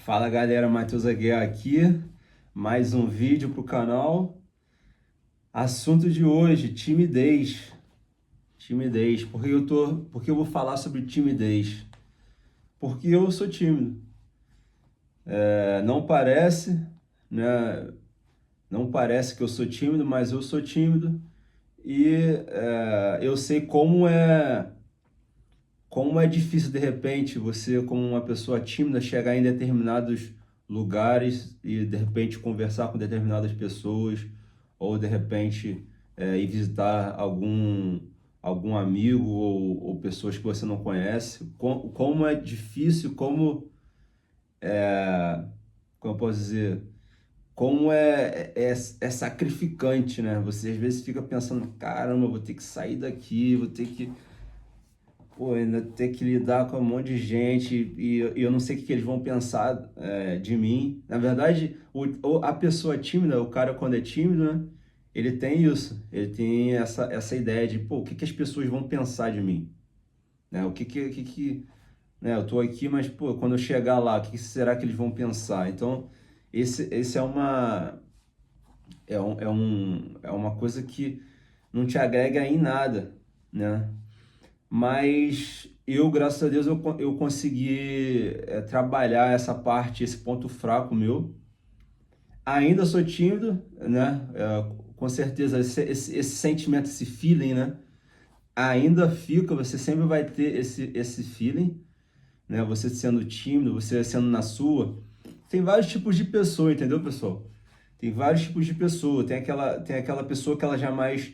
Fala galera, Matheus Aguiar aqui, mais um vídeo para o canal. Assunto de hoje, timidez. Timidez. Por que eu vou falar sobre timidez? Porque eu sou tímido. Não parece, né? Não parece que eu sou tímido, mas eu sou tímido e eu sei como é difícil, de repente, você, como uma pessoa tímida, chegar em determinados lugares e, de repente, conversar com determinadas pessoas, ou, de repente, ir visitar algum amigo ou pessoas que você não conhece. Como é difícil, como eu posso dizer, como é sacrificante, né? Você, às vezes, fica pensando, caramba, eu vou ter que sair daqui, vou ter que ainda ter que lidar com um monte de gente e eu não sei o que eles vão pensar de mim. Na verdade, a pessoa tímida, o cara quando é tímido, né? Ele tem isso, ele tem essa ideia de, o que que as pessoas vão pensar de mim? Né? Né? Eu tô aqui, mas, quando eu chegar lá, o que que será que eles vão pensar? Então, esse é uma coisa que não te agrega em nada, né? Mas eu, graças a Deus, eu consegui trabalhar essa parte, esse ponto fraco meu. Ainda sou tímido, né? Com certeza, esse sentimento, esse feeling, né? Ainda fica, você sempre vai ter esse feeling, né? Você sendo tímido, você sendo na sua. Tem vários tipos de pessoa, entendeu, pessoal? Tem vários tipos de pessoa. Tem aquela pessoa que ela já é mais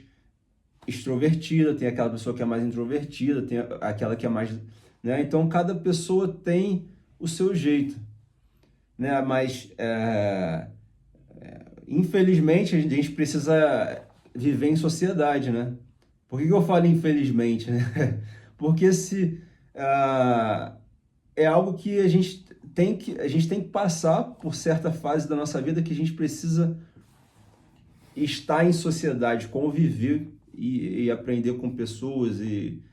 extrovertida, tem aquela pessoa que é mais introvertida, tem aquela que é mais, né? Então cada pessoa tem o seu jeito, né? Mas infelizmente a gente precisa viver em sociedade, né? Por que eu falo infelizmente, né? Porque é algo que a gente tem que passar por certa fase da nossa vida que a gente precisa estar em sociedade, conviver e aprender com pessoas e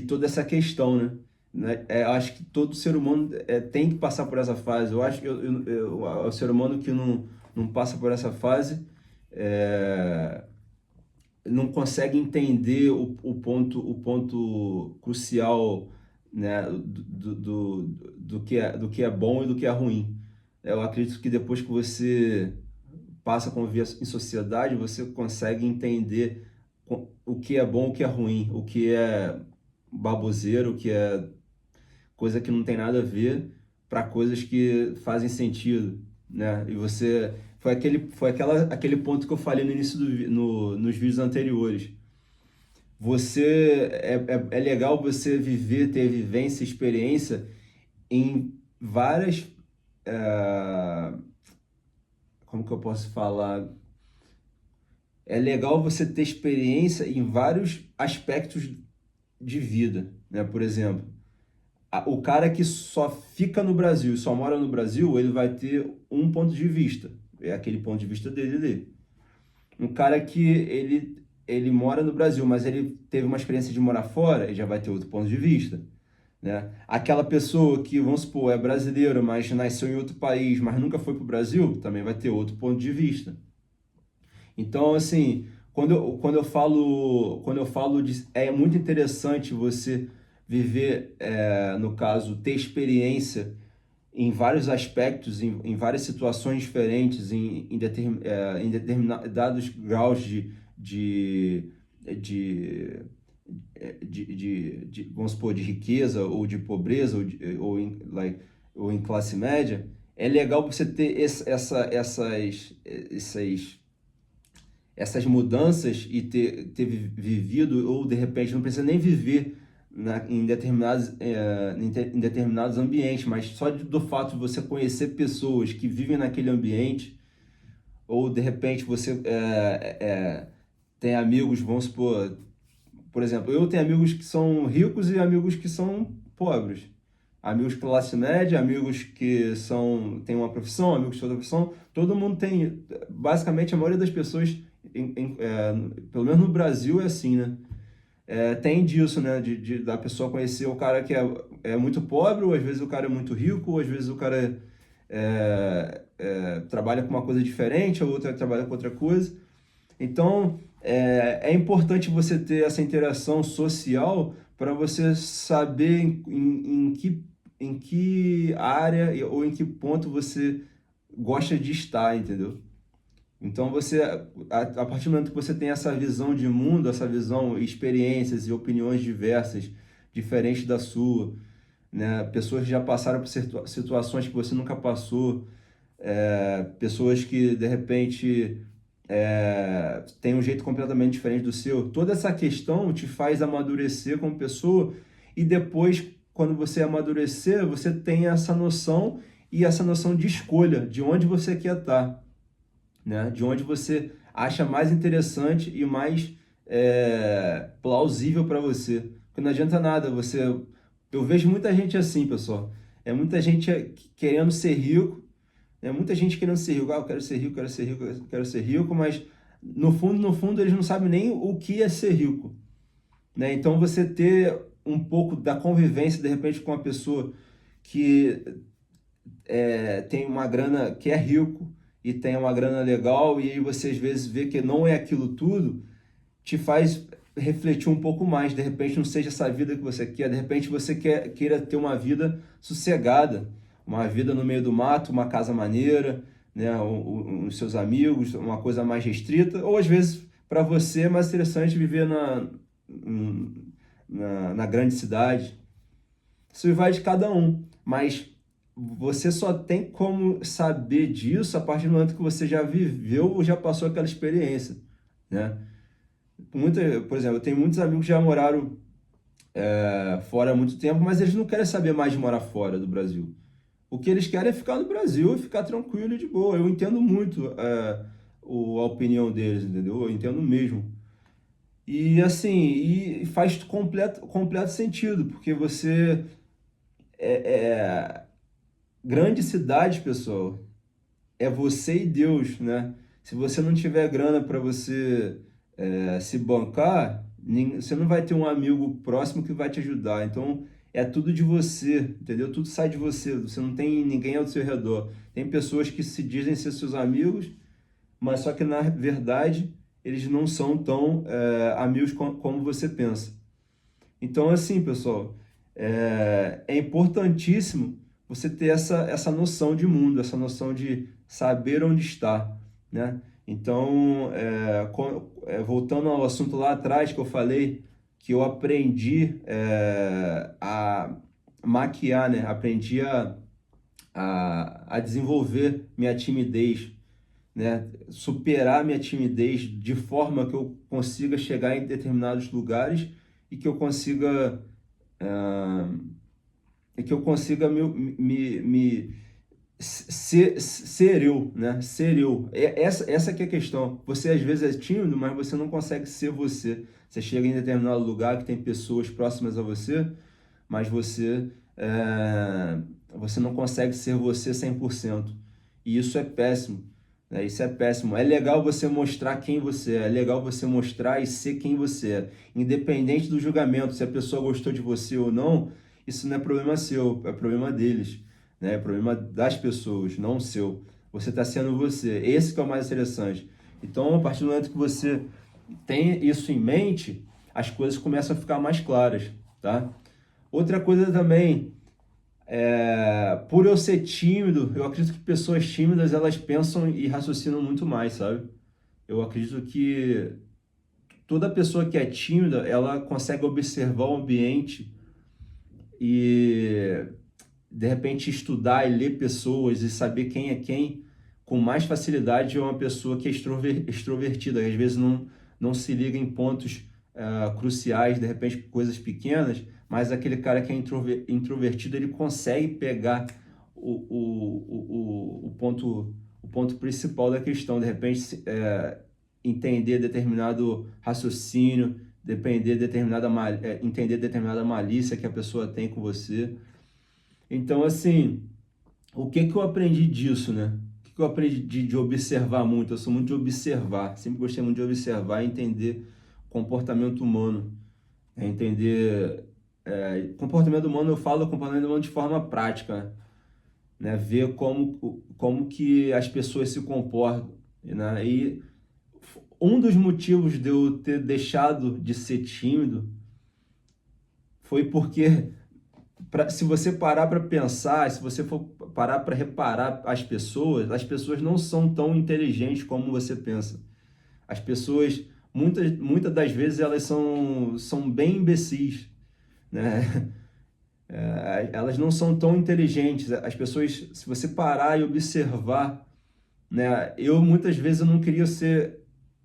toda essa questão, né? Eu acho que todo ser humano tem que passar por essa fase. Eu acho que o ser humano que não passa por essa fase é, não consegue entender o ponto crucial, né, do que é bom e do que é ruim. Eu acredito que depois que você passa a conviver em sociedade, você consegue entender o que é bom, o que é ruim, o que é baboseiro, o que é coisa que não tem nada a ver, para coisas que fazem sentido, né? E aquele ponto que eu falei no início nos vídeos anteriores. É legal você viver, ter vivência, experiência em várias, como que eu posso falar? É legal você ter experiência em vários aspectos de vida, né? Por exemplo, o cara que só fica no Brasil e só mora no Brasil, ele vai ter um ponto de vista. É aquele ponto de vista dele. Um cara que ele mora no Brasil, mas ele teve uma experiência de morar fora, ele já vai ter outro ponto de vista, né? Aquela pessoa que, vamos supor, é brasileira, mas nasceu em outro país, mas nunca foi para o Brasil, também vai ter outro ponto de vista. Então, assim, quando eu falo é muito interessante você viver, no caso, ter experiência em vários aspectos, em várias situações diferentes, em determinados graus de, de, vamos supor, de riqueza ou de pobreza ou em classe média. É legal você ter essas mudanças e ter vivido, ou de repente não precisa nem viver em determinados ambientes, mas só do fato de você conhecer pessoas que vivem naquele ambiente, ou de repente você tem amigos, vamos supor, por exemplo, eu tenho amigos que são ricos e amigos que são pobres. Amigos de classe média, amigos que têm uma profissão, amigos de outra profissão, todo mundo tem, basicamente a maioria das pessoas, pelo menos no Brasil é assim, né? Tem disso, né? Da pessoa conhecer o cara que é muito pobre, ou às vezes o cara é muito rico, ou às vezes o cara trabalha com uma coisa diferente, a outra trabalha com outra coisa. Então, é importante você ter essa interação social para você saber em que área ou em que ponto você gosta de estar, entendeu? Então, a partir do momento que você tem essa visão de mundo, essa visão, experiências e opiniões diversas, diferentes da sua, né? Pessoas que já passaram por situações que você nunca passou, pessoas que, de repente, têm um jeito completamente diferente do seu. Toda essa questão te faz amadurecer como pessoa e depois, quando você amadurecer, você tem essa noção e essa noção de escolha, de onde você quer estar, né? De onde você acha mais interessante e mais plausível para você. Porque não adianta nada você... Eu vejo muita gente assim, pessoal. É muita gente querendo ser rico, muita gente querendo ser rico. Ah, eu quero ser rico, quero ser rico, quero ser rico, mas no fundo, eles não sabem nem o que é ser rico, né? Então, você ter um pouco da convivência, de repente, com uma pessoa que tem uma grana, que é rico e tem uma grana legal, e aí você às vezes vê que não é aquilo tudo, te faz refletir um pouco mais. De repente não seja essa vida que você quer, de repente você queira ter uma vida sossegada, uma vida no meio do mato, uma casa maneira, né, os seus amigos, uma coisa mais restrita, ou às vezes para você é mais interessante viver na grande cidade. Isso vai de cada um, mas você só tem como saber disso a partir do momento que você já viveu ou já passou aquela experiência, né? Por exemplo, eu tenho muitos amigos que já moraram fora há muito tempo, mas eles não querem saber mais de morar fora do Brasil. O que eles querem é ficar no Brasil e ficar tranquilo e de boa. Eu entendo muito a opinião deles, entendeu? Eu entendo mesmo. E assim, e faz completo sentido, porque é grandes cidades, pessoal, é você e Deus, né? Se você não tiver grana para você se bancar, você não vai ter um amigo próximo que vai te ajudar. Então, é tudo de você, entendeu? Tudo sai de você. Você não tem ninguém ao seu redor. Tem pessoas que se dizem ser seus amigos, mas só que na verdade eles não são tão amigos como você pensa. Então, assim, pessoal, é importantíssimo você ter essa noção de mundo, essa noção de saber onde está, né? Então, voltando ao assunto lá atrás que eu falei, que eu aprendi a maquiar, né? Aprendi a desenvolver minha timidez, né? Superar minha timidez de forma que eu consiga chegar em determinados lugares e que eu consiga ser eu, né? Ser eu. Essa que é a questão. Você às vezes é tímido, mas você não consegue ser você. Você chega em determinado lugar que tem pessoas próximas a você, mas você não consegue ser você 100%. E isso é péssimo, né? Isso é péssimo. É legal você mostrar quem você é legal você mostrar e ser quem você é. Independente do julgamento, se a pessoa gostou de você ou não, isso não é problema seu, é problema deles, né? É problema das pessoas, não seu. Você está sendo você. Esse que é o mais interessante. Então, a partir do momento que você tem isso em mente, as coisas começam a ficar mais claras, tá? Outra coisa também, por eu ser tímido, eu acredito que pessoas tímidas, elas pensam e raciocinam muito mais, sabe? Eu acredito que toda pessoa que é tímida, ela consegue observar o ambiente e, de repente, estudar e ler pessoas e saber quem é quem com mais facilidade é uma pessoa que é extrovertida. Às vezes não se liga em pontos cruciais, de repente, coisas pequenas, mas aquele cara que é introvertido, ele consegue pegar o ponto principal da questão, de repente, entender determinado raciocínio, entender determinada malícia que a pessoa tem com você. Então, assim, o que que eu aprendi disso, né? O que que eu aprendi de observar muito? Eu sou muito de observar, sempre gostei muito de observar e entender comportamento humano, entender comportamento humano. Eu falo comportamento humano de forma prática, né? né? Ver como que as pessoas se comportam, né? E um dos motivos de eu ter deixado de ser tímido foi porque, se você parar para pensar, se você for parar para reparar as pessoas não são tão inteligentes como você pensa. As pessoas, muitas das vezes, elas são bem imbecis, né? Elas não são tão inteligentes. As pessoas, se você parar e observar, né? Muitas vezes eu não queria ser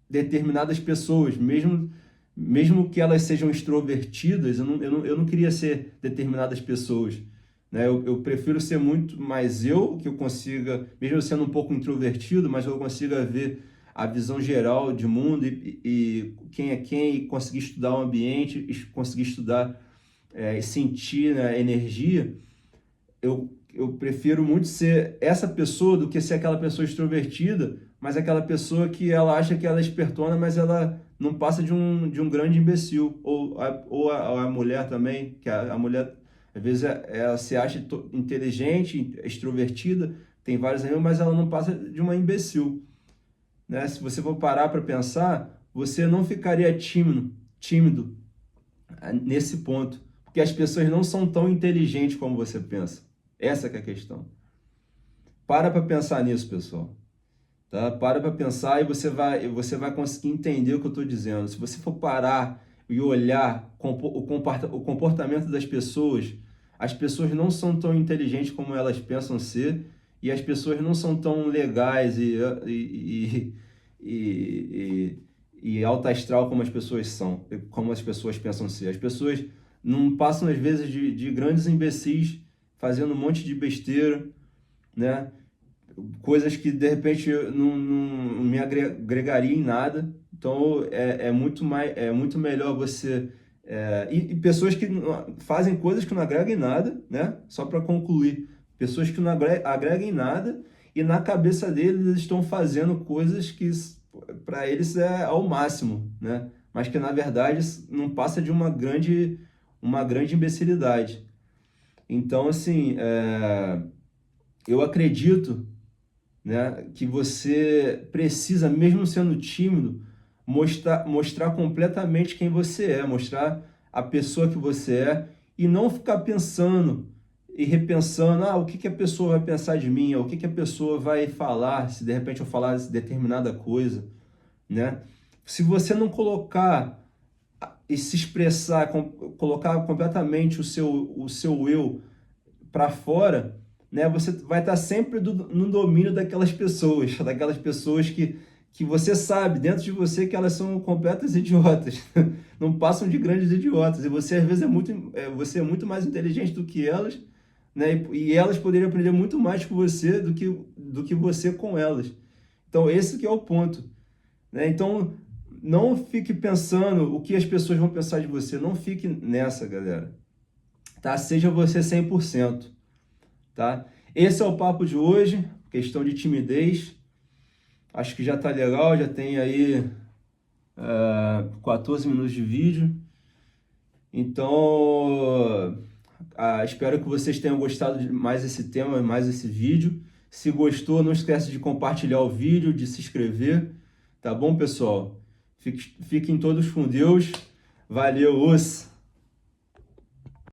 determinadas pessoas, mesmo que elas sejam extrovertidas, eu não queria ser determinadas pessoas, né? Eu prefiro ser muito mais eu, que eu consiga, mesmo eu sendo um pouco introvertido, mas eu consiga ver a visão geral de mundo e quem é quem, e conseguir estudar o ambiente, conseguir estudar e sentir, né, energia. Eu prefiro muito ser essa pessoa do que ser aquela pessoa extrovertida, mas aquela pessoa que ela acha que ela é espertona, mas ela não passa de um grande imbecil. Ou a mulher também, que a mulher, às vezes, ela se acha inteligente, extrovertida, tem vários amigos, mas ela não passa de uma imbecil, né? Se você for parar para pensar, você não ficaria tímido nesse ponto, porque as pessoas não são tão inteligentes como você pensa. Essa que é a questão. Para pensar nisso, pessoal. Tá? Para pensar e você vai conseguir entender o que eu estou dizendo. Se você for parar e olhar o comportamento das pessoas, as pessoas não são tão inteligentes como elas pensam ser, e as pessoas não são tão legais e alta astral como as pessoas são, como as pessoas pensam ser. As pessoas não passam, às vezes, de grandes imbecis, fazendo um monte de besteira, né? Coisas que de repente não me agregaria em nada. Então é muito melhor você e pessoas que fazem coisas que não agregam em nada, né? Só para concluir, pessoas que não agregam em nada e na cabeça deles eles estão fazendo coisas que para eles é ao máximo, né? Mas que na verdade não passa de uma grande imbecilidade. Então, assim, eu acredito, né, que você precisa, mesmo sendo tímido, mostrar completamente quem você é, mostrar a pessoa que você é, e não ficar pensando e repensando, o que a pessoa vai pensar de mim, ou o que a pessoa vai falar, se de repente eu falar determinada coisa, né? Se você não colocar e se expressar, colocar completamente o seu eu para fora, né? Você vai estar sempre no domínio daquelas pessoas que você sabe dentro de você que elas são completas idiotas, não passam de grandes idiotas, e você às vezes você é muito mais inteligente do que elas, né? E elas poderiam aprender muito mais com você do que você com elas. Então esse que é o ponto, né? Então não fique pensando o que as pessoas vão pensar de você, não fique nessa, galera, tá? Seja você 100%. Tá? Esse é o papo de hoje, questão de timidez. Acho que já tá legal, já tem aí 14 minutos de vídeo. Então, espero que vocês tenham gostado de mais esse tema, mais esse vídeo. Se gostou, não esquece de compartilhar o vídeo, de se inscrever. Tá bom, pessoal? Fiquem todos com Deus. Valeu, os!